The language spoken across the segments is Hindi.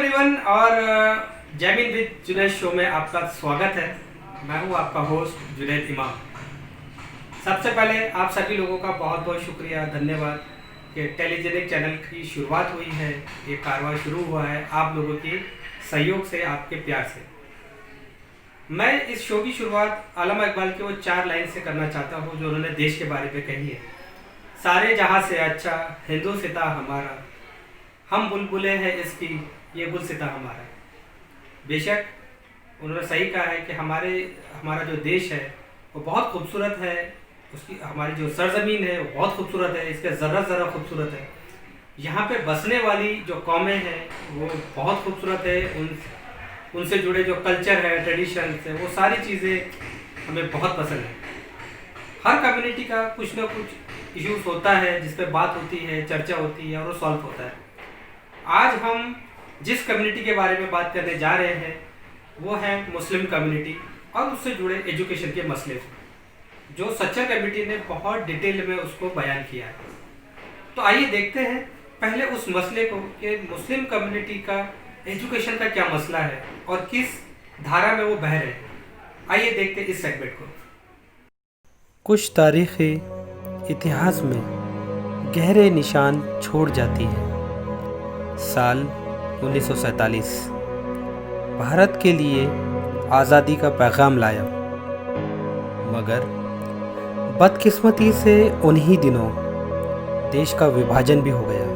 एवरीवन और जैमिन विद जुनैद शो में आपका स्वागत है। मैं हूं आपका होस्ट जुनैद इमाम। सबसे पहले आप सभी लोगों का बहुत बहुत शुक्रिया, धन्यवाद कि टेलीजेनिक चैनल की शुरुआत हुई है, ये कारवां शुरू हुआ है आप लोगों के सहयोग से, आपके प्यार से। मैं इस शो की शुरुआत अल्लामा इकबाल के वो 4 लाइन से करना चाहता हूँ जो उन्होंने देश के बारे में कही है। सारे जहाँ से अच्छा हिंदुस्तान हमारा, हम बुलबुले हैं इसकी, ये गुलसिता हमारा। बेशक उन्होंने सही कहा है कि हमारा जो देश है वो बहुत खूबसूरत है, उसकी हमारी जो सरजमीन है वो बहुत खूबसूरत है, इसका ज़रा खूबसूरत है। यहाँ पे बसने वाली जो कौमें हैं वो बहुत खूबसूरत है, उनसे जुड़े जो कल्चर है, ट्रेडिशन है, वो सारी चीज़ें हमें बहुत पसंद है। हर कम्युनिटी का कुछ ना कुछ इश्यूज होता है जिस पर बात होती है, चर्चा होती है और वो सॉल्व होता है। आज हम जिस कम्युनिटी के बारे में बात करने जा रहे हैं वो है मुस्लिम कम्युनिटी और उससे जुड़े एजुकेशन के मसले, जो सच्चा कम्युनिटी ने बहुत डिटेल में उसको बयान किया है। तो आइए देखते हैं पहले उस मसले को कि मुस्लिम कम्युनिटी का एजुकेशन का क्या मसला है और किस धारा में वो बह रहे हैं। आइए देखते हैं इस सेगमेंट को। कुछ तारीख़ी इतिहास में गहरे निशान छोड़ जाती है। साल 1947 भारत के लिए आज़ादी का पैगाम लाया, मगर बदकिस्मती से उन्हीं दिनों देश का विभाजन भी हो गया।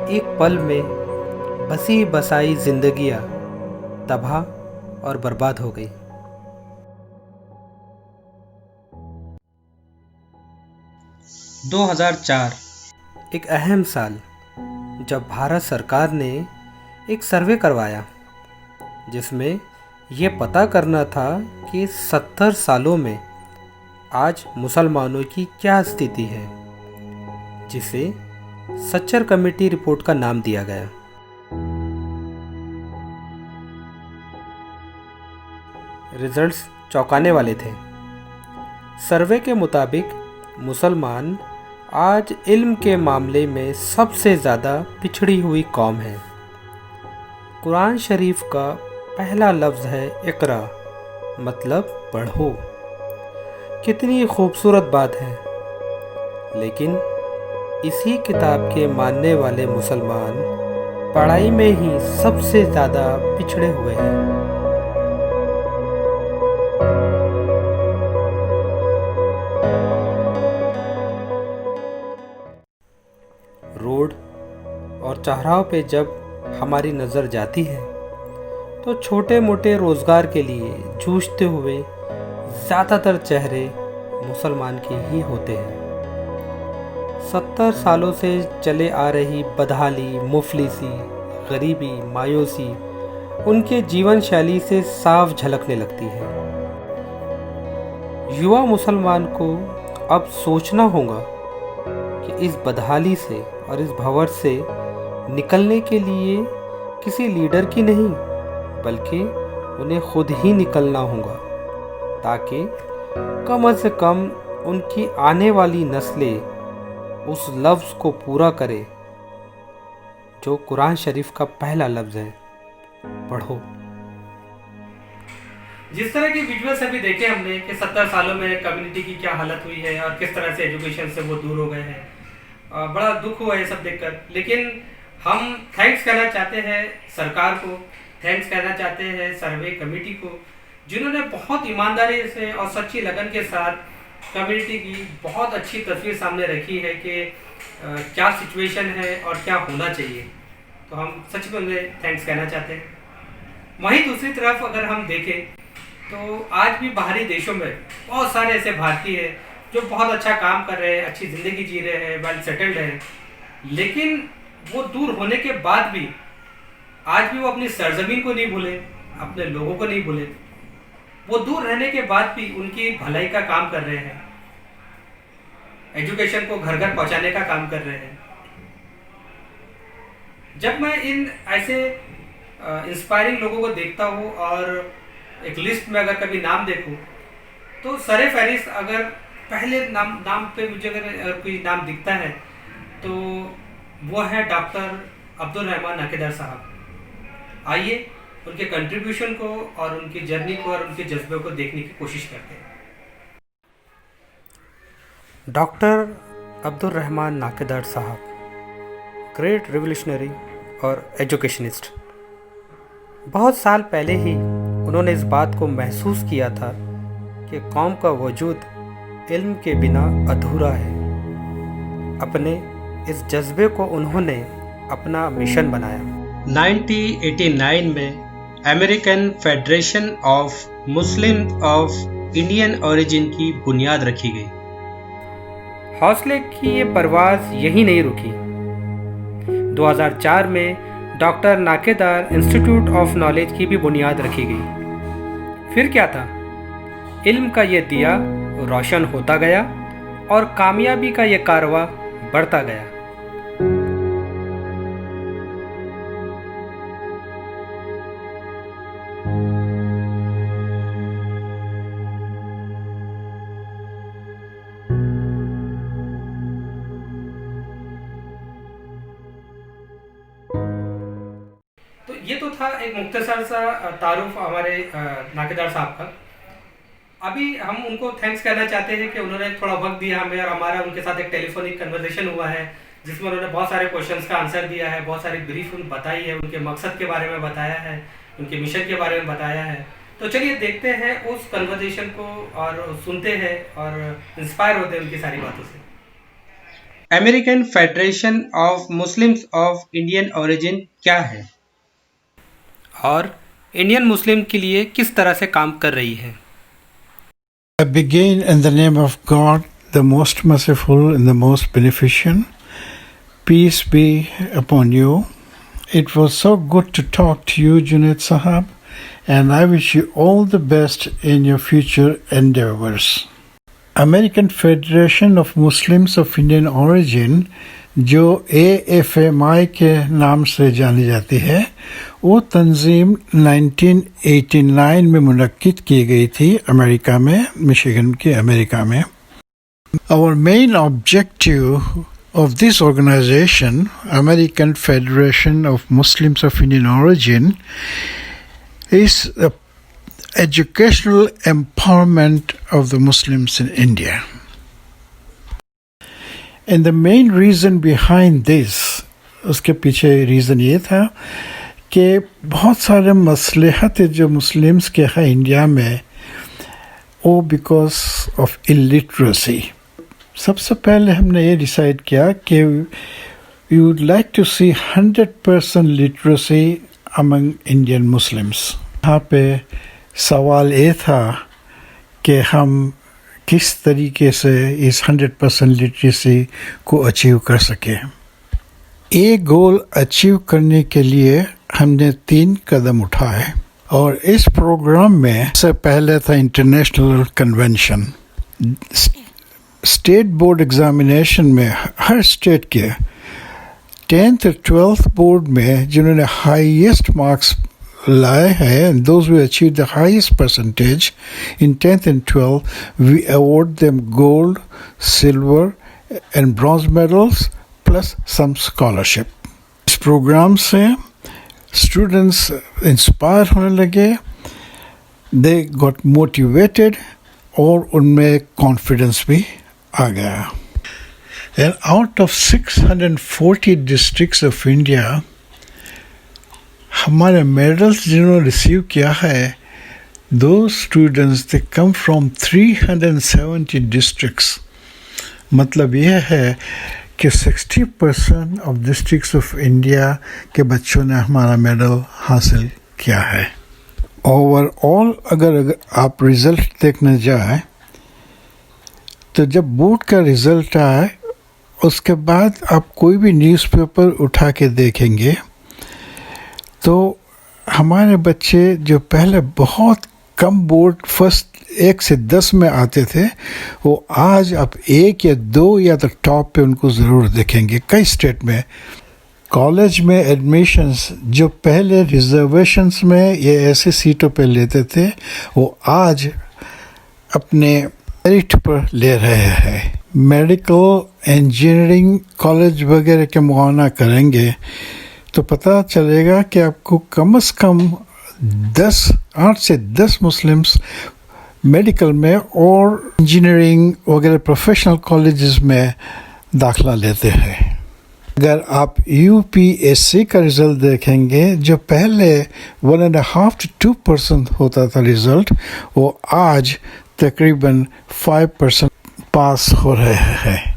एक पल में बसी बसाई जिंदगियां तबाह और बर्बाद हो गई। – 2004 एक अहम साल, जब भारत सरकार ने एक सर्वे करवाया जिसमें ये पता करना था कि 70 सालों में आज मुसलमानों की क्या स्थिति है, जिसे सच्चर कमेटी रिपोर्ट का नाम दिया गया। रिजल्ट्स चौंकाने वाले थे। सर्वे के मुताबिक मुसलमान आज इल्म के मामले में सबसे ज़्यादा पिछड़ी हुई कौम है। कुरान शरीफ का पहला लफ्ज़ है इक़रा, मतलब पढ़ो। कितनी खूबसूरत बात है, लेकिन इसी किताब के मानने वाले मुसलमान पढ़ाई में ही सबसे ज़्यादा पिछड़े हुए हैं। रोड और चौराहों पे जब हमारी नज़र जाती है तो छोटे मोटे रोज़गार के लिए जूझते हुए ज़्यादातर चेहरे मुसलमान के ही होते हैं। 70 सालों से चले आ रही बदहाली, मुफलिसी, गरीबी, मायूसी उनके जीवन शैली से साफ झलकने लगती है। युवा मुसलमान को अब सोचना होगा कि इस बदहाली से और इस भंवर से निकलने के लिए किसी लीडर की नहीं, बल्कि उन्हें खुद ही निकलना होगा, ताकि कम से कम उनकी आने वाली नस्लें उस लफ्ज़ को पूरा करे जो कुरान शरीफ का पहला लफ्ज़ है, पढ़ो। जिस तरह की विजुअल्स अभी देखे हमने कि 70 सालों में कम्युनिटी की क्या हालत हुई है और किस तरह से एजुकेशन से वो दूर हो गए हैं, बड़ा दुख हुआ ये सब देखकर। लेकिन हम थैंक्स कहना चाहते हैं सरकार को, थैंक्स कहना चाहते हैं सर्वे कमेटी को, जिन्होंने बहुत ईमानदारी से और सच्ची लगन के साथ कम्युनिटी की बहुत अच्छी तस्वीर सामने रखी है कि क्या सिचुएशन है और क्या होना चाहिए। तो हम सच में उन्हें थैंक्स कहना चाहते हैं। वहीं दूसरी तरफ अगर हम देखें तो आज भी बाहरी देशों में बहुत सारे ऐसे भारतीय हैं जो बहुत अच्छा काम कर रहे हैं, अच्छी ज़िंदगी जी रहे हैं, वेल सेटल्ड हैं, लेकिन वो दूर होने के बाद भी आज भी वो अपनी सरजमीन को नहीं भूले, अपने लोगों को नहीं भूले। वो दूर रहने के बाद भी उनकी भलाई का काम कर रहे हैं, एजुकेशन को घर घर पहुंचाने का काम कर रहे हैं। जब मैं इन ऐसे इंस्पायरिंग लोगों को देखता हूँ और एक लिस्ट में अगर कभी नाम देखूँ तो सरे फहरिस्त अगर पहले नाम पे मुझे अगर कोई नाम दिखता है तो वो है डॉक्टर अब्दुल रहमान नकेदर साहब। आइए उनके कंट्रीब्यूशन को और उनकी जर्नी को और उनके जज्बे को देखने की कोशिश करते हैं। डॉक्टर अब्दुल रहमान नाकेदार साहब, ग्रेट रिवोल्यूशनरी और एजुकेशनिस्ट। बहुत साल पहले ही उन्होंने इस बात को महसूस किया था कि कौम का वजूद इल्म के बिना अधूरा है। अपने इस जज्बे को उन्होंने अपना मिशन बनाया। 1989 में American federation of Muslim of Indian origin की बुनियाद रखी गई। हौसले की ये परवाज़ यही नहीं रुकी। 2004 में डॉक्टर नाकेदार इंस्टीट्यूट ऑफ नॉलेज की भी बुनियाद रखी गई। फिर क्या था, इल्म का ये दिया रोशन होता गया और कामयाबी का ये कारवां बढ़ता गया। तो ये तो था एक मुख्तसर सा तारुफ हमारे नाकेदार साहब का। अभी हम उनको थैंक्स कहना चाहते हैं कि उन्होंने थोड़ा वक्त दिया हमें और हमारा उनके साथ एक टेलीफोनिक कन्वर्सेशन हुआ है जिसमें उन्होंने बहुत सारे क्वेश्चंस का आंसर दिया है, बहुत सारी ब्रीफ बताई है, उनके मकसद के बारे में बताया है, उनके मिशन के बारे में बताया है। तो चलिए देखते हैं उस कन्वर्सेशन को और सुनते हैं और इंस्पायर होते हैं उनकी सारी बातों से। American federation of Muslims of Indian origin क्या है और इंडियन मुस्लिम के लिए किस तरह से काम कर रही है? I begin in the name of God, the most merciful and the most beneficent. Peace be upon you. It was so good to talk to you, Junaid Sahab, and I wish you all the best in your future endeavors. American Federation of Muslims of Indian Origin, जो AFMI के नाम से जानी जाती है, वो तंजीम 1989 में मुनक्किद की गई थी अमेरिका में, मिशिगन के अमेरिका में। Our main objective of this organization, American Federation of Muslims of Indian Origin, is the educational empowerment of the Muslims in India. And the main reason behind this, उसके पीछे रीज़न ये था कि बहुत सारे मसलहत जो मुस्लिम्स के हैं इंडिया में, वो बिकॉज ऑफ इलिटरेसी। सबसे पहले हमने ये डिसाइड किया कि we would like to see 100% literacy among Indian Muslims. यहाँ पे सवाल ये था कि हम किस तरीके से इस 100% लिटरेसी को अचीव कर सके। ये गोल अचीव करने के लिए हमने 3 कदम उठाए और इस प्रोग्राम में से पहले था international convention. State board examination में हर स्टेट के 10th और 12th बोर्ड में जिन्होंने हाईएस्ट मार्क्स लाए हैं, and those who achieved the highest percentage in 10th and 12th, we award them gold, silver and bronze medals plus some scholarship. इस प्रोग्राम से students inspire होने लगे, they got motivated और उनमें confidence भी आ गया। And out of 640 districts of India, हमारे मेडल्स जिन्होंने रिसीव किया है, those students they come from 370 districts। मतलब यह है कि 60% of districts of India के बच्चों ने हमारा मेडल हासिल किया है। ओवरऑल अगर आप रिज़ल्ट देखने जाए तो जब बोर्ड का रिज़ल्ट आए उसके बाद आप कोई भी न्यूज़पेपर उठा के देखेंगे तो हमारे बच्चे जो पहले बहुत कम बोर्ड फर्स्ट 1 से 10 में आते थे, वो आज आप 1 या 2 या तो टॉप पे उनको ज़रूर देखेंगे। कई स्टेट में कॉलेज में एडमिशन्स जो पहले रिजर्वेशंस में या ऐसे सीटों पे लेते थे, वो आज अपने मेरिट पर ले रहे हैं। मेडिकल इंजीनियरिंग कॉलेज वगैरह के मुआयना करेंगे तो पता चलेगा कि आपको कम से कम 8 से 10 मुस्लिम्स मेडिकल में और इंजीनियरिंग वगैरह प्रोफेशनल कॉलेजेस में दाखला लेते हैं। अगर आप यूपीएससी का रिज़ल्ट देखेंगे, जो पहले 1.5 to 2% होता था रिज़ल्ट, वो आज तकरीबन 5% पास हो रहे हैं।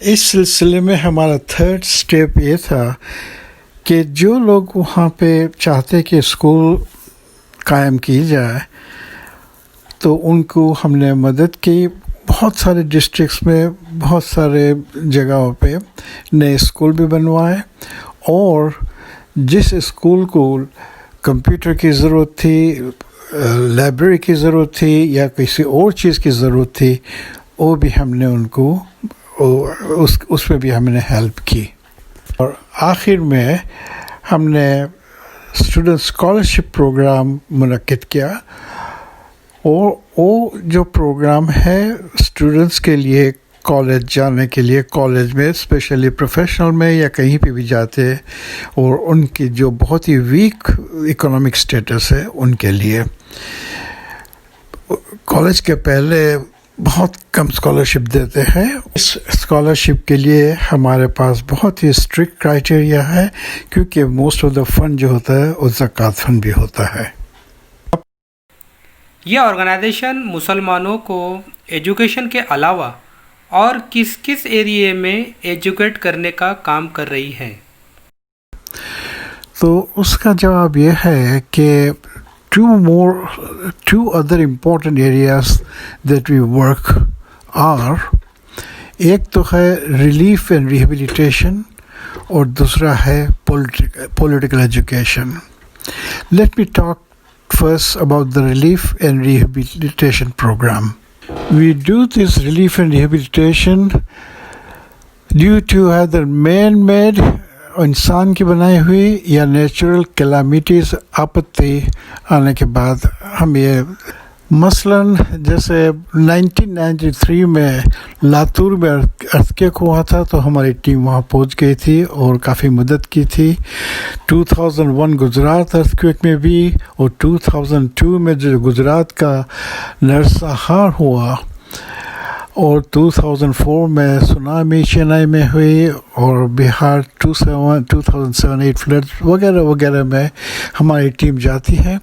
इस सिलसिले में हमारा थर्ड स्टेप ये था कि जो लोग वहाँ पे चाहते कि स्कूल कायम की जाए, तो उनको हमने मदद की। बहुत सारे डिस्ट्रिक्ट्स में बहुत सारे जगहों पे नए स्कूल भी बनवाए, और जिस स्कूल को कंप्यूटर की ज़रूरत थी, लाइब्रेरी की ज़रूरत थी या किसी और चीज़ की ज़रूरत थी, वो भी हमने उनको उसमें भी हमने हेल्प की। और आखिर में हमने स्टूडेंट स्कॉलरशिप प्रोग्राम मुनक्किद किया, और वो जो प्रोग्राम है स्टूडेंट्स के लिए कॉलेज जाने के लिए, कॉलेज में स्पेशली प्रोफेशनल में या कहीं पे भी जाते, और उनकी जो बहुत ही वीक इकोनॉमिक स्टेटस है उनके लिए कॉलेज के पहले बहुत कम स्कॉलरशिप देते हैं। इस स्कॉलरशिप के लिए हमारे पास बहुत ही स्ट्रिक्ट क्राइटेरिया है, क्योंकि मोस्ट ऑफ द फंड जो होता है वो ज़कात फंड भी होता है। यह ऑर्गेनाइजेशन मुसलमानों को एजुकेशन के अलावा और किस किस एरिया में एजुकेट करने का काम कर रही है? तो उसका जवाब यह है कि two other important areas that we work are, एक तो है रिलीफ एंड रिहेबिलिटेशन और दूसरा है political education. Let me talk first about the relief and rehabilitation program. We do this relief and rehabilitation due to either man-made, इंसान की बनाई हुई, या नेचुरल कैलामिटीज़, आपत्ति आने के बाद हम ये, मसलन जैसे 1993 में लातूर में अर्थक्वेक हुआ था, तो हमारी टीम वहाँ पहुँच गई थी और काफ़ी मदद की थी। 2001 गुजरात अर्थक्वेक में भी, और 2002 में जो गुजरात का नरसंहार हुआ, और 2004 में सुनामी चेन्नई में हुई, और बिहार 2007-8 फ्लड्स वगैरह वगैरह में हमारी टीम जाती है।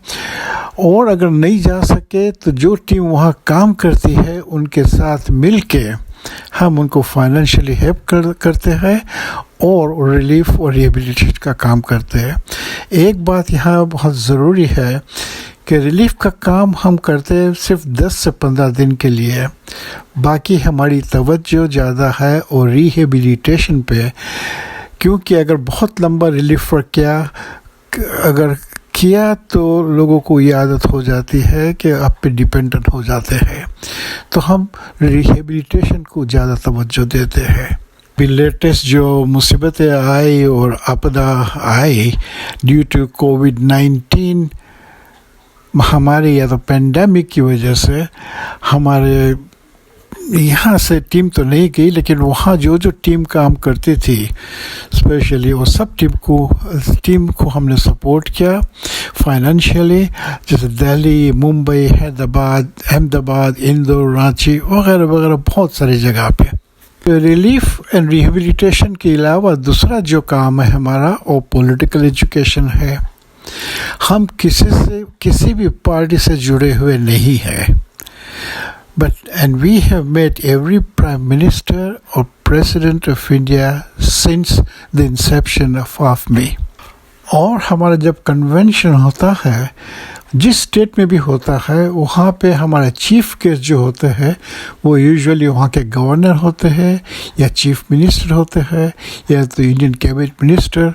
और अगर नहीं जा सके तो जो टीम वहाँ काम करती है उनके साथ मिल के हम उनको फाइनेंशियली हेल्प करते हैं और रिलीफ और रिहेबिलिटेशन का काम करते हैं। एक बात यहाँ बहुत ज़रूरी है कि रिलीफ का काम हम करते हैं सिर्फ 10 से 15 दिन के लिए, बाकी हमारी तवज्जो ज़्यादा है और रिहेबिलिटेशन पे, क्योंकि अगर बहुत लंबा रिलीफ वर्क किया तो लोगों को ये आदत हो जाती है कि आप पे डिपेंडेंट हो जाते हैं, तो हम रिहेबिलिटेशन को ज़्यादा तवज्जो देते हैं। भी लेटेस्ट जो मुसीबतें आई और आपदा आई ड्यू टू कोविड-19 महामारी या तो पेंडेमिक की वजह से, हमारे यहाँ से टीम तो नहीं गई, लेकिन वहाँ जो टीम काम करती थी स्पेशली, वो सब टीम को हमने सपोर्ट किया फाइनेंशियली, जैसे दिल्ली, मुंबई, हैदराबाद, अहमदाबाद, इंदौर, रांची वगैरह वगैरह बहुत सारी जगह पे। रिलीफ एंड रिहेबिलिटेशन के अलावा दूसरा जो काम है हमारा वो पॉलिटिकल एजुकेशन है। हम किसी भी पार्टी से जुड़े हुए नहीं हैं, and we have met every Prime Minister or President of India since the inception of AFME. और हमारा जब कन्वेंशन होता है, जिस स्टेट में भी होता है, वहाँ पे हमारे चीफ गेस्ट जो होते हैं वो यूजुअली वहाँ के गवर्नर होते हैं या चीफ मिनिस्टर होते हैं या तो इंडियन कैबिनेट मिनिस्टर,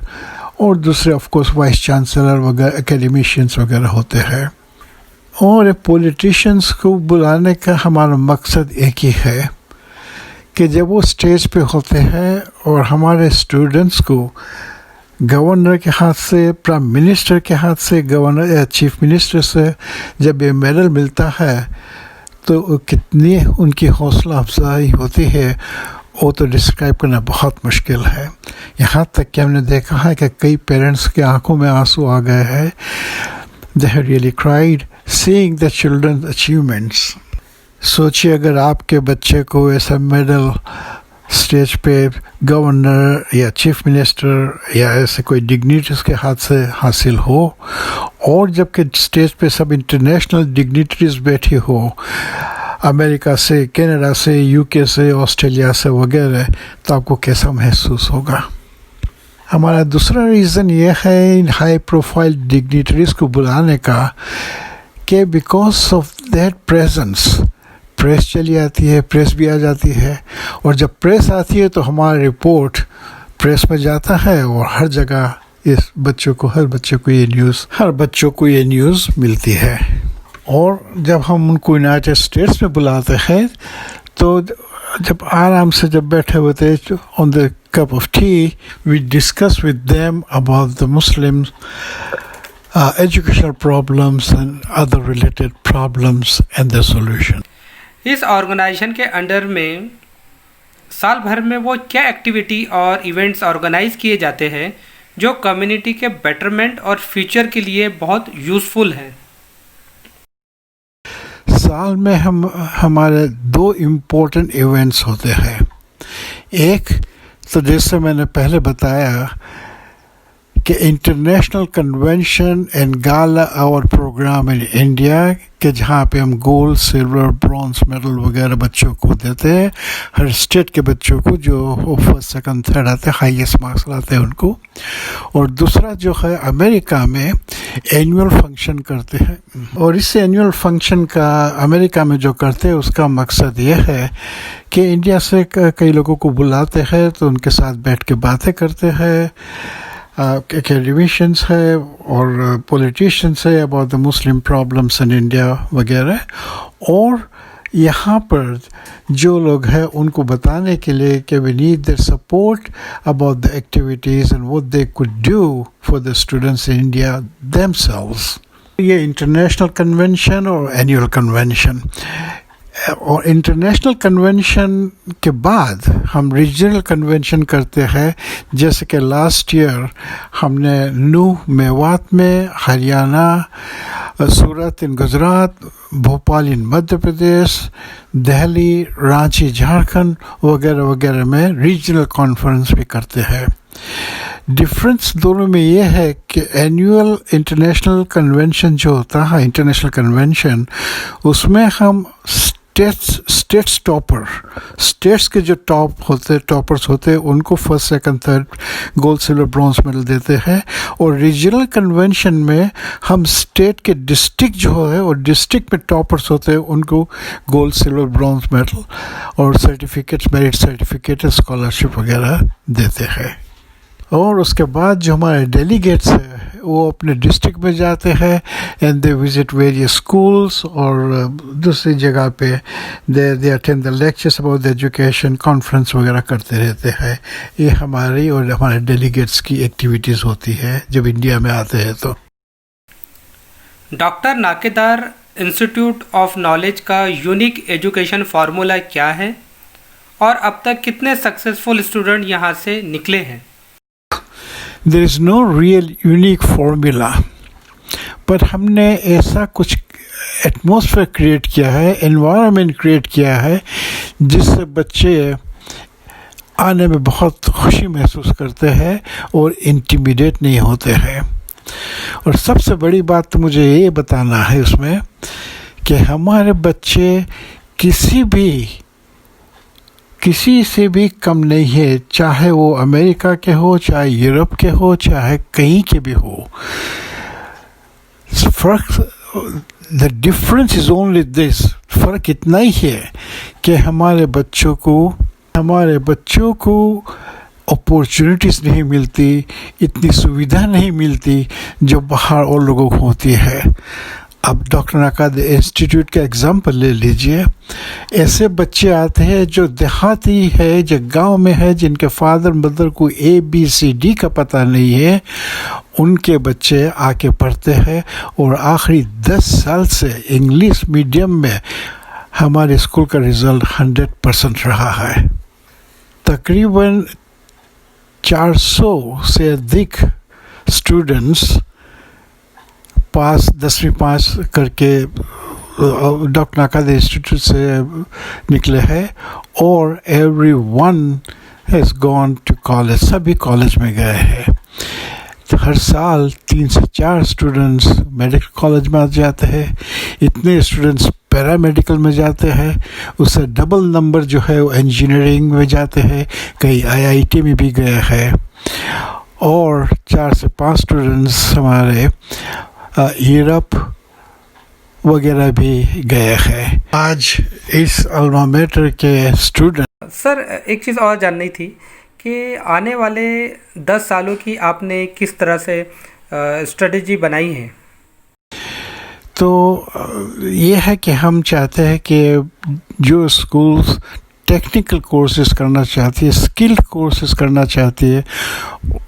और दूसरे ऑफ कोर्स वाइस चांसलर वगैरह, एकेडमिशियंस वगैरह होते हैं। और पॉलिटिशियंस को बुलाने का हमारा मकसद एक ही है कि जब वो स्टेज पे होते हैं और हमारे स्टूडेंट्स को गवर्नर के हाथ से, प्राइम मिनिस्टर के हाथ से, गवर्नर या चीफ मिनिस्टर से जब ये मेडल मिलता है तो कितनी उनकी हौसला अफजाई होती है, वो तो डिस्क्राइब करना बहुत मुश्किल है। यहाँ तक कि हमने देखा है कि कई पेरेंट्स के आंखों में आंसू आ गए हैं। They have really cried seeing the children achievements. सोचिए अगर आपके बच्चे को ऐसा मेडल स्टेज पे गवर्नर या चीफ मिनिस्टर या ऐसे कोई डिग्निटरीज के हाथ से हासिल हो, और जबकि स्टेज पे सब इंटरनेशनल डिग्निटरीज बैठी हो, अमेरिका से, कनाडा से, यूके से, ऑस्ट्रेलिया से वगैरह, तो आपको कैसा महसूस होगा। हमारा दूसरा रीज़न ये है इन हाई प्रोफाइल डिग्निटरीज को बुलाने का कि because of that presence press चली आती है, प्रेस भी आ जाती है, और जब प्रेस आती है तो हमारा रिपोर्ट प्रेस में जाता है और हर जगह हर बच्चों को ये न्यूज़ मिलती है। और जब हम उनको यूनाइटेड स्टेट्स में बुलाते हैं तो जब आराम से जब बैठे होते on the cup of tea, we discuss with them about the Muslims educational problems and other related problems and their solution. इस ऑर्गेनाइजेशन के अंडर में साल भर में वो क्या एक्टिविटी और इवेंट्स ऑर्गेनाइज किए जाते हैं जो कम्युनिटी के बेटरमेंट और फ्यूचर के लिए बहुत यूज़फुल हैं? साल में हमारे 2 इम्पोर्टेंट इवेंट्स होते हैं। एक तो जैसे मैंने पहले बताया कि international convention and gala our program in India, के जहाँ पे हम गोल्ड, सिल्वर, ब्रॉन्ज मेडल वगैरह बच्चों को देते हैं, हर स्टेट के बच्चों को जो फर्स्ट, सेकंड, थर्ड आते हैं, हाईएस्ट मार्क्स लाते हैं उनको। और दूसरा जो है अमेरिका में एनुअल फंक्शन करते हैं, और इस एनुअल फंक्शन का अमेरिका में जो करते हैं उसका मकसद ये है कि इंडिया से कई लोगों को बुलाते हैं तो उनके साथ बैठ के बातें करते हैं, एकेडमिशियंस है और पॉलिटिशियंस है about the Muslim problems in India वगैरह। और यहाँ पर जो लोग हैं उनको बताने के लिए कि we need their support about the activities and what they could do for the students in India themselves. ये इंटरनेशनल कन्वेंशन और एनुअल कन्वेंशन, और इंटरनेशनल कन्वेंशन के बाद हम रीजनल कन्वेंशन करते हैं। जैसे कि लास्ट ईयर हमने नूह मेवात में, हरियाणा, सूरत इन गुजरात, भोपाल इन मध्य प्रदेश, दिल्ली, रांची झारखंड वगैरह वगैरह में रीजनल कॉन्फ्रेंस भी करते हैं। डिफरेंस दोनों में ये है कि एनुअल इंटरनेशनल कन्वेंशन जो होता है, इंटरनेशनल कन्वेंशन, उसमें हम स्टेट्स टॉपर, स्टेट्स के जो टॉपर्स होते हैं उनको first, second, third gold, silver, bronze medal देते हैं। और रीजनल कन्वेंशन में हम स्टेट के डिस्ट्रिक्ट जो है और डिस्ट्रिक्ट में टॉपर्स होते हैं उनको गोल्ड, सिल्वर, ब्रॉन्ज मेडल और सर्टिफिकेट्स, मेरिट सर्टिफिकेट, स्कॉलरशिप वगैरह देते हैं। और उसके बाद जो हमारे डेलीगेट्स हैं वो अपने डिस्ट्रिक्ट में जाते हैं and they visit various schools, और दूसरी जगह पे they attend the lectures about the education, conference वगैरह करते रहते हैं। ये हमारी और हमारे डेलीगेट्स की एक्टिविटीज़ होती है जब इंडिया में आते हैं। तो डॉक्टर नाकेदार इंस्टीट्यूट ऑफ नॉलेज का यूनिक एजुकेशन फार्मूला क्या है और अब तक कितने सक्सेसफुल स्टूडेंट यहाँ से निकले हैं? There is no real unique formula, पर हमने ऐसा कुछ एटमॉस्फेयर क्रिएट किया है, एनवायरनमेंट क्रिएट किया है जिससे बच्चे आने में बहुत खुशी महसूस करते हैं और इंटिमिडेट नहीं होते हैं। और सबसे बड़ी बात तो मुझे ये बताना है उसमें कि हमारे बच्चे किसी से भी कम नहीं है, चाहे वो अमेरिका के हो, चाहे यूरोप के हो, चाहे कहीं के भी हो। The difference is only this, फ़र्क इतना ही है कि हमारे बच्चों को अपॉर्चुनिटीज़ नहीं मिलती, इतनी सुविधा नहीं मिलती जो बाहर और लोगों को होती है। अब डॉक्टर नाकाद इंस्टीट्यूट का एग्जाम्पल ले लीजिए। ऐसे बच्चे आते हैं जो देहाती है, जो गांव में है, जिनके फादर मदर को ABCD का पता नहीं है, उनके बच्चे आके पढ़ते हैं और आखिरी 10 साल से इंग्लिश मीडियम में हमारे स्कूल का रिज़ल्ट 100% रहा है। तकरीबन 400 से अधिक स्टूडेंट्स पास 10वीं पास करके डॉक्टर नाकाद इंस्टीट्यूट से निकले हैं और everyone has gone to college, सभी कॉलेज में गए हैं। तो हर साल 3 से 4 स्टूडेंट्स मेडिकल कॉलेज में आ जाते हैं, इतने स्टूडेंट्स पैरामेडिकल में जाते हैं, उससे डबल नंबर जो है वो इंजीनियरिंग में जाते हैं, कई आईआईटी में भी गए हैं और 4 से 5 स्टूडेंट्स हमारे यूरोप वगैरह भी गए हैं। आज इस अल्मा मैटर के स्टूडेंट सर एक चीज़ और जाननी थी कि आने वाले 10 सालों की आपने किस तरह से स्ट्रेटजी बनाई है? तो ये है कि हम चाहते हैं कि जो स्कूल्स टेक्निकल कोर्सेज करना चाहती है, स्किल्ड कोर्सेज करना चाहती है,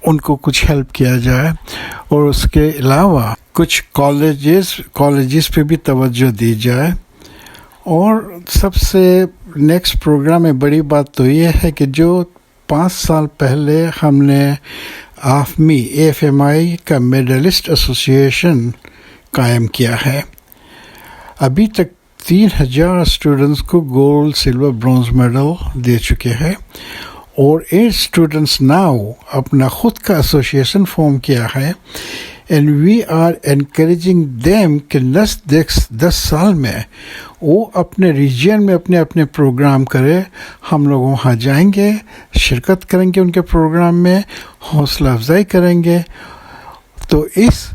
उनको कुछ हेल्प किया जाए और उसके अलावा कुछ कॉलेजेस पे भी तवज्जो दी जाए। और सबसे नेक्स्ट प्रोग्राम में बड़ी बात तो ये है कि जो 5 साल पहले हमने AFMI का मेडलिस्ट एसोसिएशन कायम किया है, अभी तक 3000 स्टूडेंट्स को गोल्ड, सिल्वर, ब्रॉन्ज मेडल दे चुके हैं और 8 स्टूडेंट्स नाउ अपना खुद का एसोसिएशन फॉर्म किया है and we are encouraging them कि 10 साल में वो अपने रीजन में अपने अपने प्रोग्राम करे। हम लोग वहाँ जाएंगे, शिरकत करेंगे उनके प्रोग्राम में, हौसला अफजाई करेंगे। तो इस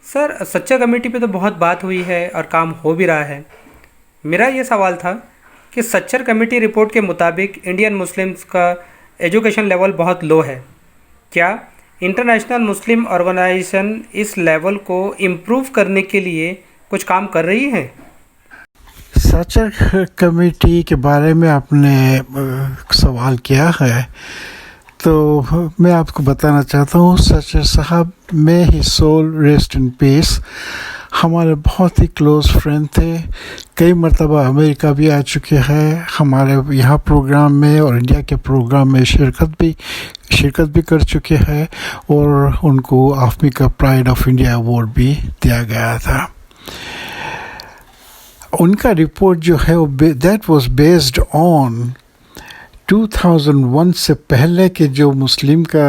सर सच्चा कमेटी पे तो बहुत बात हुई है और काम हो भी रहा है। मेरा ये सवाल था कि सच्चर कमेटी रिपोर्ट के मुताबिक इंडियन मुस्लिम्स का एजुकेशन लेवल बहुत लो है। क्या इंटरनेशनल मुस्लिम ऑर्गेनाइजेशन इस लेवल को इम्प्रूव करने के लिए कुछ काम कर रही है? सच्चर कमेटी के बारे में आपने सवाल किया है तो मैं आपको बताना चाहता हूँ, सच्चर साहब में ही सोल रेस्ट इन पीस हमारे बहुत ही क्लोज़ फ्रेंड थे। कई मरतबा अमेरिका भी आ चुके हैं, हमारे यहाँ प्रोग्राम में और इंडिया के प्रोग्राम में शिरकत भी कर चुके हैं और उनको AFMI का प्राइड ऑफ इंडिया अवार्ड भी दिया गया था। उनका रिपोर्ट जो है वो दैट वाज बेस्ड ऑन 2001 से पहले के जो मुस्लिम का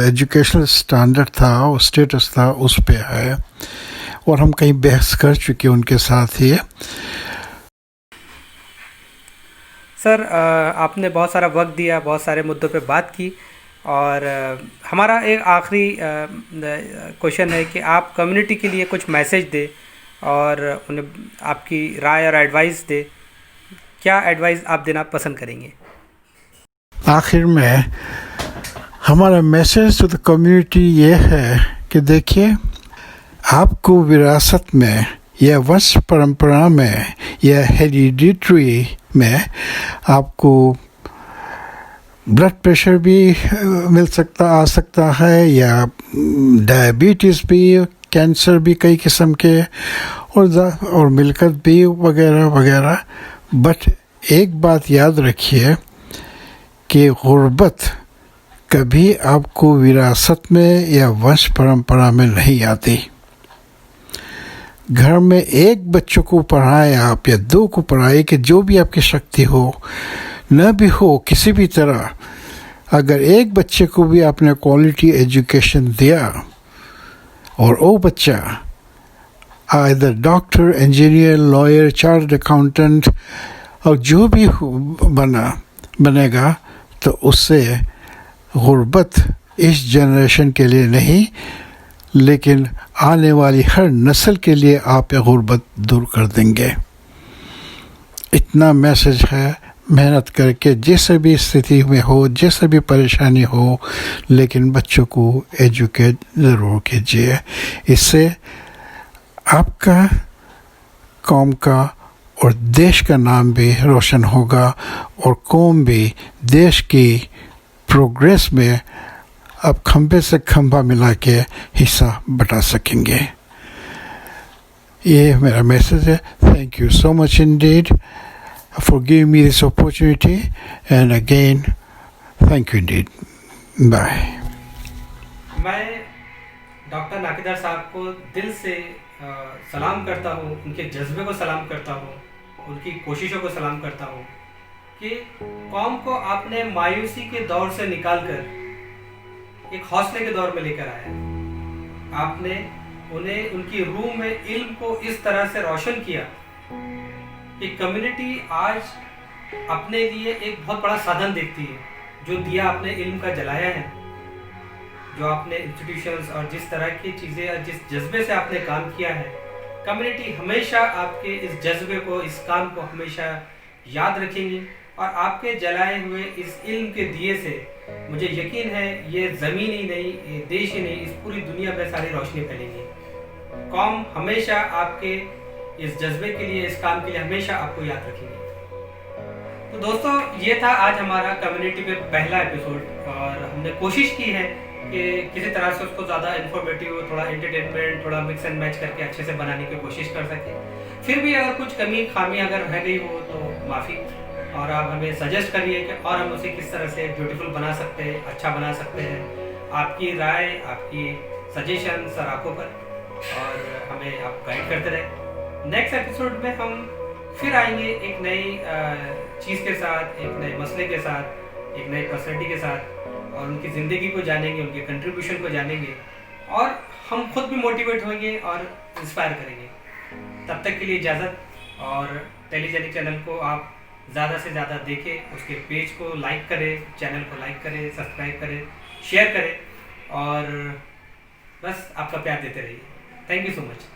एजुकेशनल स्टैंडर्ड था, स्टेटस था, उस पे है और हम कहीं बहस कर चुके उनके साथ ही। सर आपने बहुत सारा वक्त दिया, बहुत सारे मुद्दों पे बात की और हमारा एक आखिरी क्वेश्चन है कि आप कम्युनिटी के लिए कुछ मैसेज दें और उन्हें आपकी राय और एडवाइस दें। क्या एडवाइस आप देना पसंद करेंगे? आखिर में हमारा मैसेज टू द कम्युनिटी ये है कि देखिए, आपको विरासत में या वंश परंपरा में या हेरिडिटरी में आपको ब्लड प्रेशर भी आ सकता है या डायबिटीज़ भी, कैंसर भी कई किस्म के और मिल्कत भी वगैरह वगैरह। बट एक बात याद रखिए कि गुर्बत कभी आपको विरासत में या वंश परंपरा में नहीं आती। घर में एक बच्चों को पढ़ाए आप या 2 को पढ़ाए कि जो भी आपकी शक्ति हो, न भी हो किसी भी तरह, अगर एक बच्चे को भी आपने क्वालिटी एजुकेशन दिया और वो बच्चा either doctor, engineer, lawyer, chartered accountant और जो भी बनेगा, तो उससे गुर्बत इस जनरेशन के लिए नहीं लेकिन आने वाली हर नस्ल के लिए आप ये गुर्बत दूर कर देंगे। इतना मैसेज है। मेहनत करके जिस भी स्थिति में हो, जैसे भी परेशानी हो, लेकिन बच्चों को एजुकेट ज़रूर कीजिए। इससे आपका, कौम का और देश का नाम भी रोशन होगा और कौम भी देश की प्रोग्रेस में अब खंभे से खंभा मिला के हिस्सा बटा सकेंगे। ये मेरा मैसेज है। Thank you so much Indeed. for giving me this opportunity, and again, thank you indeed. Bye. मैं डॉक्टर नाकेदार साहब को दिल से सलाम करता हूँ, उनके जज्बे को सलाम करता हूँ, उनकी कोशिशों को सलाम करता हूँ कि कौम को आपने मायूसी के दौर से निकालकर एक हौसले के दौर में लेकर आया। आपने उन्हें उनकी रूह में इल्म को इस तरह से रोशन किया कि कम्युनिटी आज अपने लिए एक बहुत बड़ा साधन देखती है। जो दिया आपने इल्म का जलाया है, जो आपने इंस्टीट्यूशंस और जिस तरह की चीज़ें और जिस जज्बे से आपने काम किया है, कम्युनिटी हमेशा आपके इस जज्बे को, इस काम को हमेशा याद रखेंगी। और आपके जलाए हुए इस इल्म के दिए से मुझे यकीन है ये ज़मीन ही नहीं, ये देश ही नहीं, इस पूरी दुनिया में सारी रोशनी फैलेंगी। कौम हमेशा आपके इस जज्बे के लिए, इस काम के लिए हमेशा आपको याद रखेंगे। तो दोस्तों, ये था आज हमारा कम्युनिटी पे पहला एपिसोड और हमने कोशिश की है कि किसी तरह से उसको ज़्यादा इन्फॉर्मेटिव, थोड़ा एंटरटेनमेंट, थोड़ा मिक्स एंड मैच करके अच्छे से बनाने की कोशिश कर सकें। फिर भी अगर कुछ कमी खामी अगर रह गई हो तो माफ़ी, और आप हमें सजेस्ट करिए कि और हम उसे किस तरह से ब्यूटीफुल बना सकते हैं, अच्छा बना सकते हैं। आपकी राय, आपकी सजेशन सराखों पर, और हमें आप गाइड करते रहें। नेक्स्ट एपिसोड में हम फिर आएंगे एक नई चीज़ के साथ, एक नए मसले के साथ, एक नई पर्सनैलिटी के साथ, और उनकी ज़िंदगी को जानेंगे, उनके कंट्रीब्यूशन को जानेंगे, और हम खुद भी मोटिवेट होंगे और इंस्पायर करेंगे। तब तक के लिए इजाज़त, और टेलीजेनिक चैनल को आप ज़्यादा से ज़्यादा देखें, उसके पेज को लाइक करें, चैनल को लाइक करें, सब्सक्राइब करें, शेयर करें, और बस आपका प्यार देते रहिए। Thank you so much.